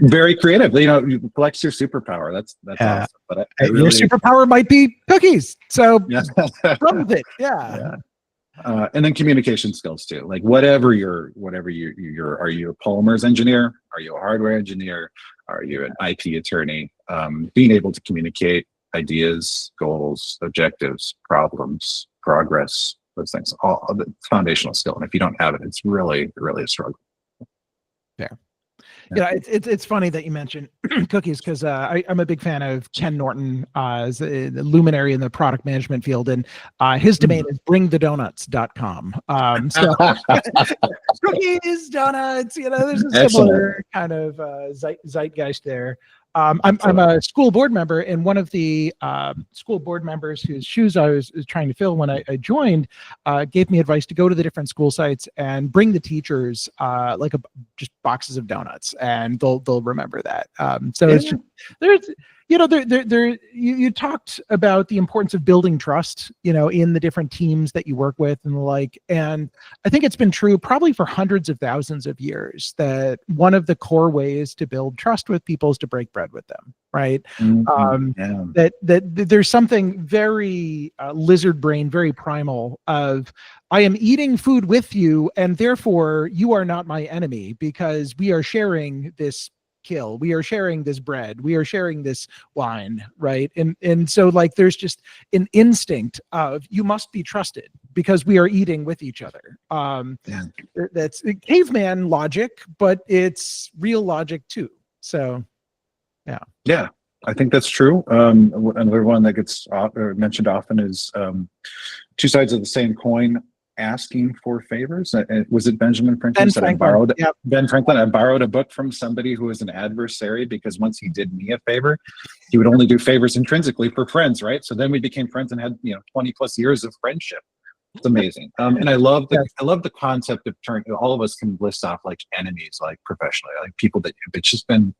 Very creative. You flex your superpower. That's awesome. But I really, your superpower might be cookies. So run with it. Yeah. And then communication skills too. Like whatever you're, are you a polymers engineer? Are you a hardware engineer? Are you an IP attorney? Being able to communicate ideas, goals, objectives, problems, progress, those things, all the foundational skill. And if you don't have it, it's really, really a struggle. Yeah, it's funny that you mentioned cookies, because I'm a big fan of Ken Norton as a luminary in the product management field, and his domain is bringthedonuts.com. So cookies, donuts, there's a similar kind of zeitgeist there. I'm a school board member, and one of the school board members whose shoes I was trying to fill when I joined gave me advice to go to the different school sites and bring the teachers just boxes of donuts, and they'll remember that. It's just, there's you talked about the importance of building trust, in the different teams that you work with and the like. And I think it's been true probably for hundreds of thousands of years that one of the core ways to build trust with people is to break bread with them, right? That there's something very lizard brain, very primal of, I am eating food with you, and therefore you are not my enemy, because we are sharing this kill, we are sharing this bread, we are sharing this wine, right? And so like there's just an instinct of, you must be trusted because we are eating with each other. That's caveman logic, but it's real logic too. So yeah, I think that's true. Another one that gets mentioned often is two sides of the same coin. asking for favors. Was it Benjamin Franklin Ben said I Franklin. borrowed Yep. Ben Franklin? I borrowed a book from somebody who was an adversary because once he did me a favor, he would only do favors intrinsically for friends, right? So then we became friends and had 20 plus years of friendship. It's amazing. And I love the concept of turning. All of us can list off like enemies, like professionally, like people that it's just been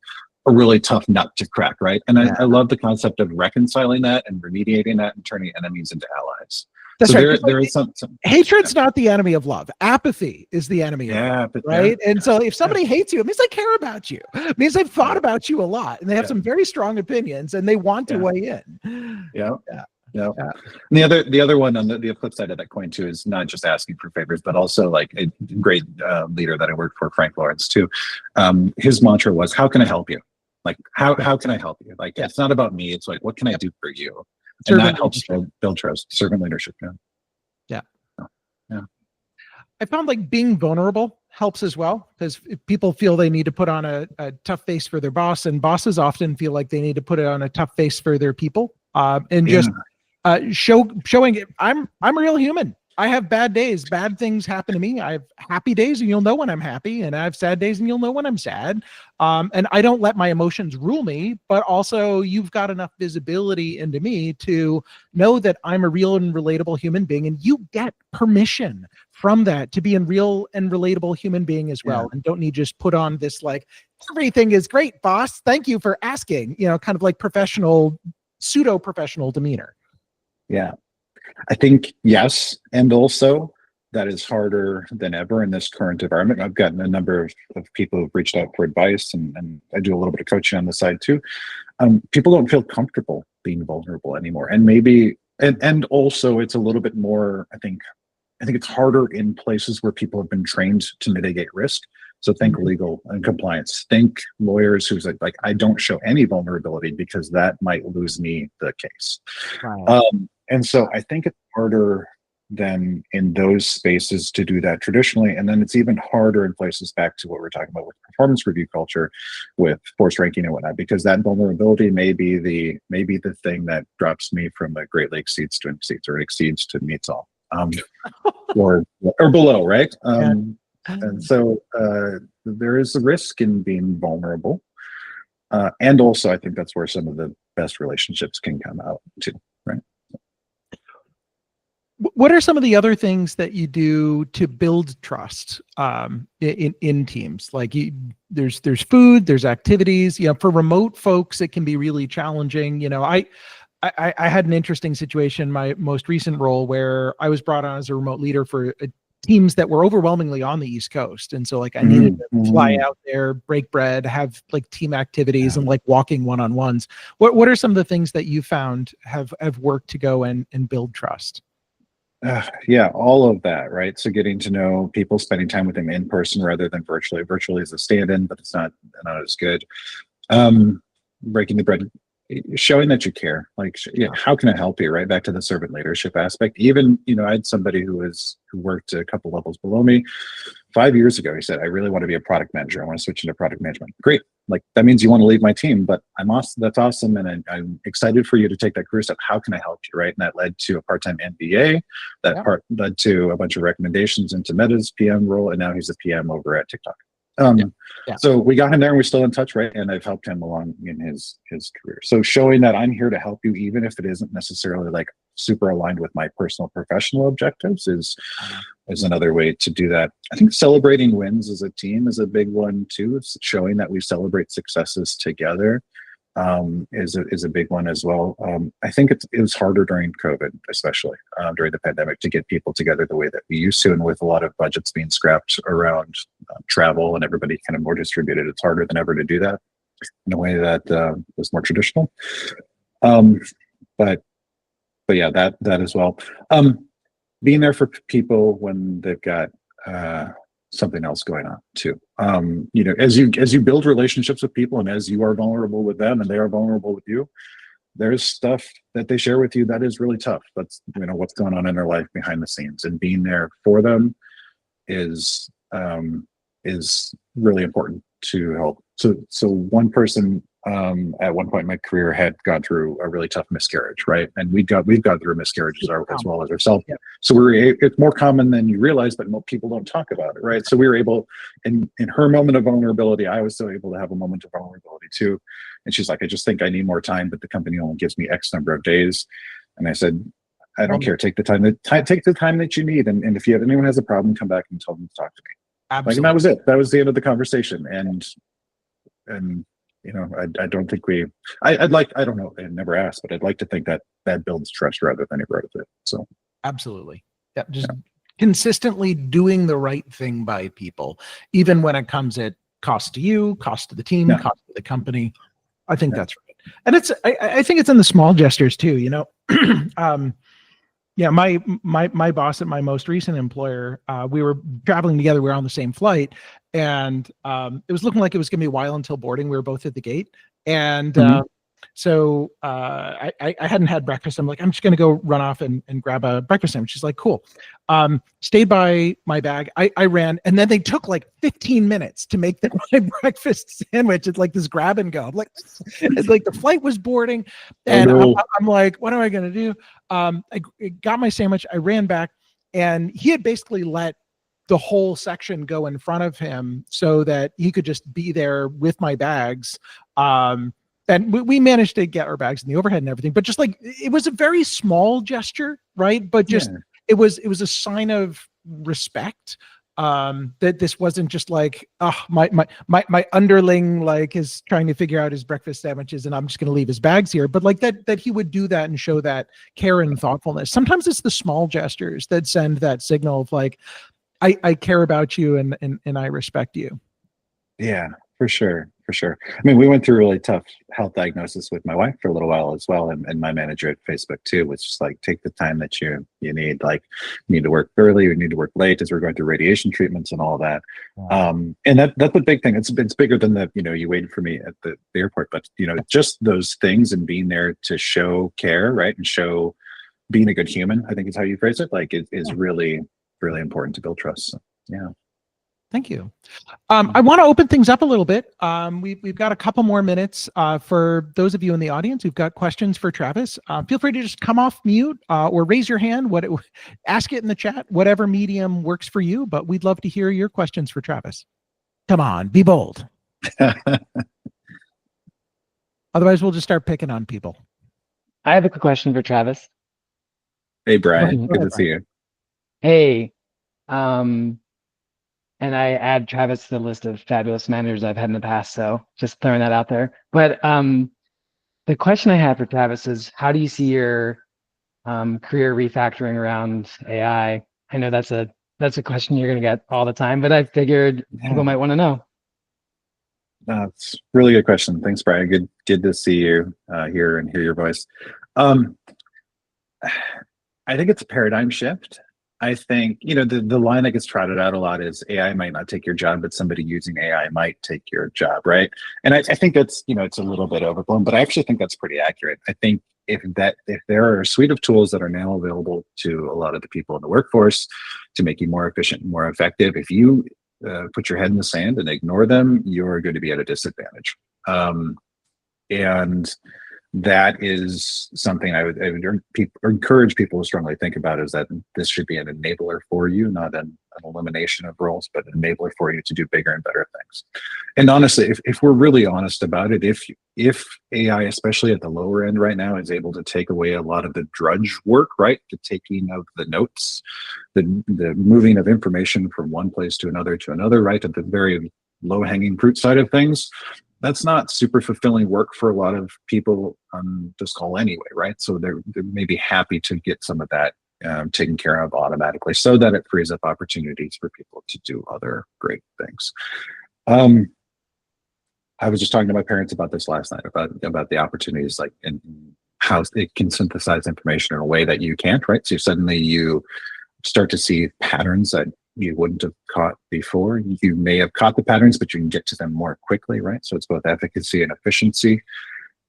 a really tough nut to crack, right? And I love the concept of reconciling that and remediating that and turning enemies into allies. That's so right. there is some Hatred's not the enemy of love. Apathy is the enemy of love, right? And so if somebody hates you, it means they care about you. It means they've thought about you a lot, and they have some very strong opinions, and they want to weigh in. Yeah. And the other one on the flip side of that coin too is not just asking for favors, but also like a great leader that I worked for, Frank Lawrence too. His mantra was, "How can I help you?" Like how can I help you? Like it's not about me. It's like, what can I do for you? And that helps build trust. Servant leadership. Yeah. Yeah. I found like being vulnerable helps as well, because people feel they need to put on a tough face for their boss, and bosses often feel like they need to put it on a tough face for their people. And just showing it, I'm a real human. I have bad days. Bad things happen to me. I have happy days, and you'll know when I'm happy, and I have sad days, and you'll know when I'm sad. And I don't let my emotions rule me, but also you've got enough visibility into me to know that I'm a real and relatable human being, and you get permission from that to be a real and relatable human being as well, and don't need to just put on this like, everything is great, boss, thank you for asking, kind of like professional, pseudo-professional demeanor. Yeah. I think yes, and also that is harder than ever in this current environment. I've gotten a number of people who've reached out for advice, and I do a little bit of coaching on the side too. People don't feel comfortable being vulnerable anymore, and maybe and also it's a little bit more. I think it's harder in places where people have been trained to mitigate risk. So think legal and compliance. Think lawyers who's like I don't show any vulnerability because that might lose me the case. Right. And so I think it's harder than in those spaces to do that traditionally. And then it's even harder in places back to what we're talking about with performance review culture, with forced ranking and whatnot, because that vulnerability may be the thing that drops me from the Great Lakes seats to seats, or exceeds to meets all, or below, right? And so there is a risk in being vulnerable. And also I think that's where some of the best relationships can come out too, right? What are some of the other things that you do to build trust in teams? Like there's food, there's activities. For remote folks, it can be really challenging. I had an interesting situation, my most recent role, where I was brought on as a remote leader for teams that were overwhelmingly on the East Coast, and so like I needed to fly out there, break bread, have like team activities, and like walking one-on-ones. What are some of the things that you found have worked to go and build trust? Yeah, all of that, right? So getting to know people, spending time with them in person rather than virtually. Virtually is a stand-in, but it's not as good. Breaking the bread, showing that you care. Like, how can I help you? Right back to the servant leadership aspect. Even I had somebody who worked a couple levels below me 5 years ago. He said, "I really want to be a product manager. I want to switch into product management." Great. Like that means you want to leave my team, but I'm awesome. That's awesome, and I'm excited for you to take that career step. How can I help you? Right, and that led to a part-time MBA. That part led to a bunch of recommendations into Meta's PM role, and now he's a PM over at TikTok. So we got him there, and we're still in touch, right? And I've helped him along in his career. So showing that I'm here to help you, even if it isn't necessarily like super aligned with my personal professional objectives, is another way to do that. I think celebrating wins as a team is a big one too. It's showing that we celebrate successes together is a big one as well. I think it was harder during COVID, especially during the pandemic, to get people together the way that we used to, and with a lot of budgets being scrapped around travel and everybody kind of more distributed, it's harder than ever to do that in a way that was more traditional. But yeah, that as well. Being there for people when they've got something else going on too. As you build relationships with people, and as you are vulnerable with them and they are vulnerable with you, there's stuff that they share with you that is really tough. That's what's going on in their life behind the scenes, and being there for them is really important to help. So one person at one point in my career had gone through a really tough miscarriage, right? And we've gone through miscarriages as well as ourselves. Yeah. So it's more common than you realize, but people don't talk about it, right? So we were able, in her moment of vulnerability, I was still able to have a moment of vulnerability too. And she's like, I just think I need more time, but the company only gives me X number of days. And I said, I don't care. Take the time that you need. And if anyone has a problem, come back and tell them to talk to me. Absolutely. Like, and that was it. That was the end of the conversation. And you know, I don't think I don't know, I never asked, but I'd like to think that builds trust rather than erodes it. So absolutely. Yeah. Just consistently doing the right thing by people, even when it comes at cost to you, cost to the team, cost to the company. I think that's right. And I think it's in the small gestures too, you know. Yeah, my boss at my most recent employer, we were traveling together. We were on the same flight, and it was looking like it was going to be a while until boarding. We were both at the gate, and so I hadn't had breakfast. I'm like, I'm just going to go run off and grab a breakfast sandwich. She's like, cool. Stayed by my bag. I ran, and then they took like 15 minutes to make my breakfast sandwich. It's like this grab and go. I'm like, it's like the flight was boarding, and I'm like, what am I going to do? I got my sandwich. I ran back, and he had basically let the whole section go in front of him so that he could just be there with my bags. And we managed to get our bags in the overhead and everything, but just like, it was a very small gesture, right? But just, it was a sign of respect, that this wasn't just like, oh, my underling like is trying to figure out his breakfast sandwiches and I'm just going to leave his bags here. But like that he would do that and show that care and thoughtfulness. Sometimes it's the small gestures that send that signal of like, I care about you and I respect you. Yeah, for sure. I mean, we went through a really tough health diagnosis with my wife for a little while as well, and my manager at Facebook too was just like, take the time that you need. Like, you need to work early, you need to work late, as we're going through radiation treatments and all that. And that's a big thing. It's bigger than you waited for me at the airport, but just those things and being there to show care, right, and show being a good human, I think is how you phrase it. Like, it is really, really important to build trust. So, yeah. Thank you. I want to open things up a little bit. We've got a couple more minutes for those of you in the audience who've got questions for Travis. Feel free to just come off mute or raise your hand. Ask it in the chat, whatever medium works for you. But we'd love to hear your questions for Travis. Come on, be bold. Otherwise, we'll just start picking on people. I have a quick question for Travis. Hey, Brian. Good to see you. Hey. And I add Travis to the list of fabulous managers I've had in the past, so just throwing that out there. But the question I have for Travis is, how do you see your career refactoring around AI? I know that's a question you're going to get all the time, but I figured people might want to know. That's a really good question. Thanks, Brian. Good to see you here and hear your voice. I think it's a paradigm shift. I think, the line that gets trotted out a lot is AI might not take your job, but somebody using AI might take your job, right? And I think that's, it's a little bit overblown, but I actually think that's pretty accurate. I think if there are a suite of tools that are now available to a lot of the people in the workforce to make you more efficient and more effective, if you put your head in the sand and ignore them, you're going to be at a disadvantage. And that is something I would encourage people to strongly think about, is that this should be an enabler for you, not an elimination of roles, but an enabler for you to do bigger and better things. And honestly, if we're really honest about it, if AI, especially at the lower end right now, is able to take away a lot of the drudge work, right, the taking of the notes, the moving of information from one place to another, right, at the very low-hanging fruit side of things, that's not super fulfilling work for a lot of people on this call anyway, right? So they're maybe happy to get some of that taken care of automatically, so that it frees up opportunities for people to do other great things. I was just talking to my parents about this last night, about the opportunities, like, and how it can synthesize information in a way that you can't, right? So suddenly you start to see patterns that you wouldn't have caught before. You may have caught the patterns, but you can get to them more quickly, right? So it's both efficacy and efficiency.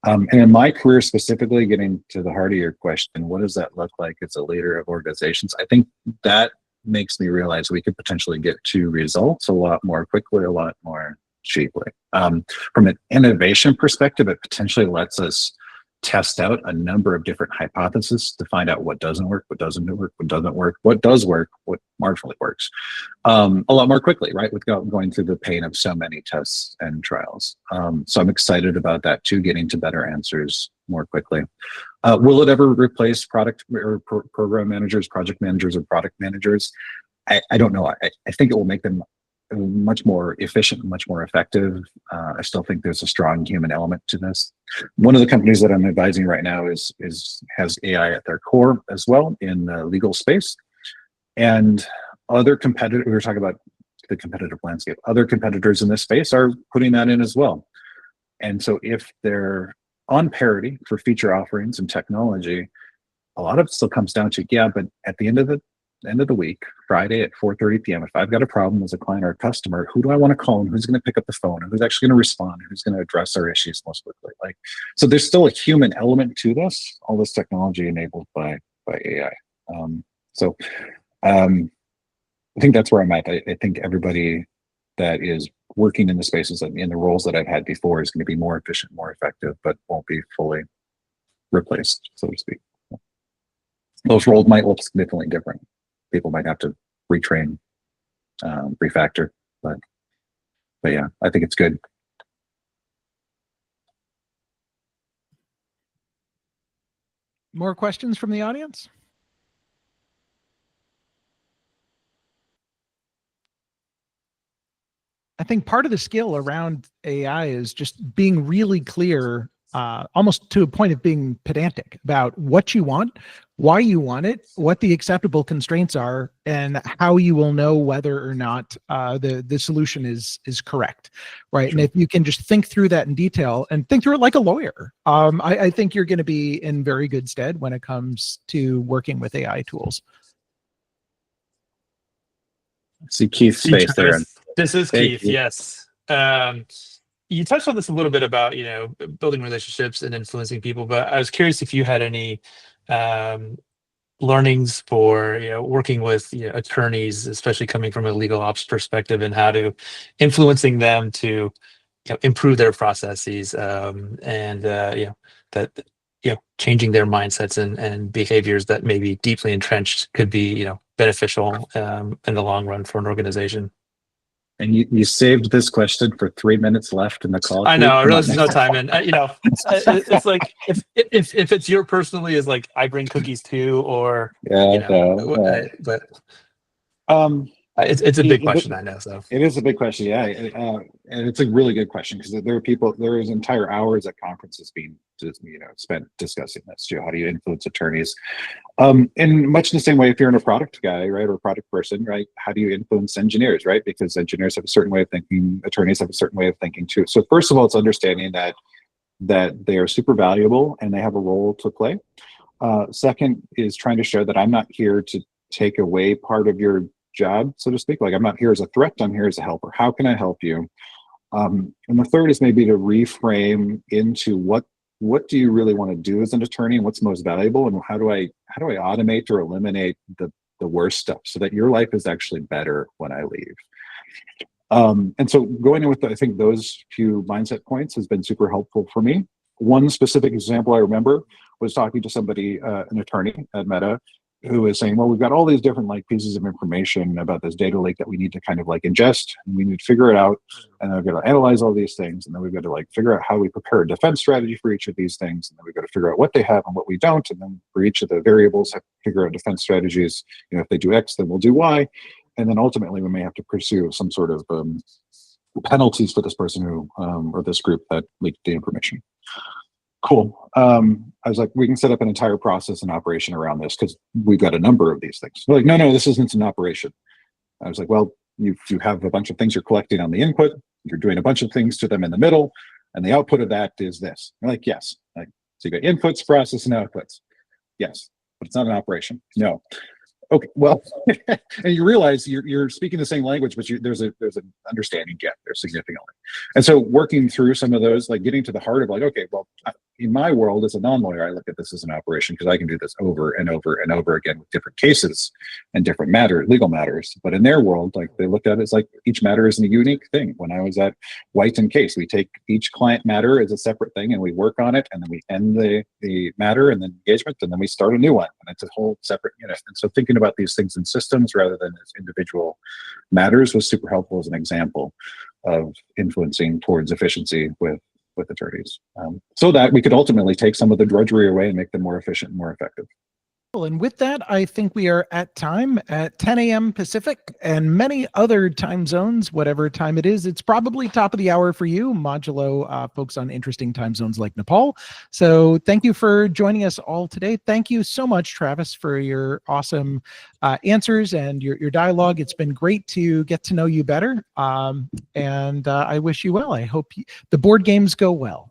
And in my career specifically, getting to the heart of your question, what does that look like as a leader of organizations? I think that makes me realize we could potentially get to results a lot more quickly, a lot more cheaply. From an innovation perspective, it potentially lets us test out a number of different hypotheses to find out what doesn't work, what doesn't work, what doesn't work, what does work, what marginally works, a lot more quickly, right? Without going through the pain of so many tests and trials. So I'm excited about that too, getting to better answers more quickly. Will it ever replace product or program managers, project managers, or product managers? I don't know. I think it will make them much more efficient, much more effective. I still think there's a strong human element to this. One of the companies that I'm advising right now has AI at their core as well in the legal space. And other competitors, we were talking about the competitive landscape, other competitors in this space are putting that in as well. And so if they're on parity for feature offerings and technology, a lot of it still comes down to, yeah, but at the end of the week, Friday at 4:30 p.m., if I've got a problem as a client or a customer, who do I want to call and who's going to pick up the phone and who's actually going to respond and who's going to address our issues most quickly? Like, so there's still a human element to this, all this technology enabled by AI. I think that's where I'm at. I think everybody that is working in the spaces and in the roles that I've had before is going to be more efficient, more effective, but won't be fully replaced, so to speak. Those roles might look significantly different. People might have to retrain, refactor, but yeah, I think it's good. More questions from the audience? I think part of the skill around AI is just being really clear, almost to a point of being pedantic about what you want, why you want it, what the acceptable constraints are, and how you will know whether or not the solution is correct, right? Sure. And if you can just think through that in detail and think through it like a lawyer, I think you're going to be in very good stead when it comes to working with AI tools. See Keith's face there. This is Keith. Yes. You touched on this a little bit about, building relationships and influencing people, but I was curious if you had any learnings for, working with attorneys, especially coming from a legal ops perspective, and how to influencing them to improve their processes, and changing their mindsets and behaviors that may be deeply entrenched could be beneficial in the long run for an organization. And you saved this question for 3 minutes left in the call. I know. I realize there's no time, and it's like if it's your personally is like I bring cookies too, or but it's a big question. I know. So it is a big question, yeah, and it's a really good question because there is entire hours at conferences being spent discussing this. How do you influence attorneys? In much the same way, if you're in a product guy, right, or a product person, right, how do you influence engineers, right? Because engineers have a certain way of thinking, attorneys have a certain way of thinking too. So first of all, it's understanding that they are super valuable and they have a role to play. Second is trying to show that I'm not here to take away part of your job, so to speak. Like, I'm not here as a threat, I'm here as a helper. How can I help you? And the third is maybe to reframe into what do you really want to do as an attorney, and what's most valuable, and how do I automate or eliminate the worst stuff so that your life is actually better when I leave. And so going in with I think those few mindset points has been super helpful for me. One specific example I remember was talking to somebody, an attorney at Meta, who is saying, well, we've got all these different pieces of information about this data lake that we need to kind of ingest, and we need to figure it out, and then we've got to analyze all these things, and then we've got to figure out how we prepare a defense strategy for each of these things, and then we've got to figure out what they have and what we don't, and then for each of the variables have to figure out defense strategies. If they do X, then we'll do Y, and then ultimately we may have to pursue some sort of penalties for this person who or this group that leaked the information. Cool. I was like, we can set up an entire process and operation around this because we've got a number of these things. They're like, no, this isn't an operation. I was like, well, you have a bunch of things you're collecting on the input. You're doing a bunch of things to them in the middle, and the output of that is this. They're like, yes. So you got inputs, process, and outputs. Yes, but it's not an operation. No. Okay, well, and you realize you're speaking the same language, but there's an understanding gap there significantly. And so working through some of those, getting to the heart of okay, well, in my world as a non-lawyer, I look at this as an operation because I can do this over and over and over again with different cases and different legal matters. But in their world, like they look at it as like each matter is a unique thing. When I was at White and Case, we take each client matter as a separate thing and we work on it, and then we end the matter and then engagement, and then we start a new one, and it's a whole separate unit. And so thinking about these things in systems rather than as individual matters was super helpful as an example of influencing towards efficiency with attorneys, so that we could ultimately take some of the drudgery away and make them more efficient and more effective. And with that, I think we are at time at 10 a.m. Pacific and many other time zones, whatever time it is. It's probably top of the hour for you, modulo folks on interesting time zones like Nepal. So thank you for joining us all today. Thank you so much, Travis, for your awesome answers and your dialogue. It's been great to get to know you better. And I wish you well. I hope the board games go well.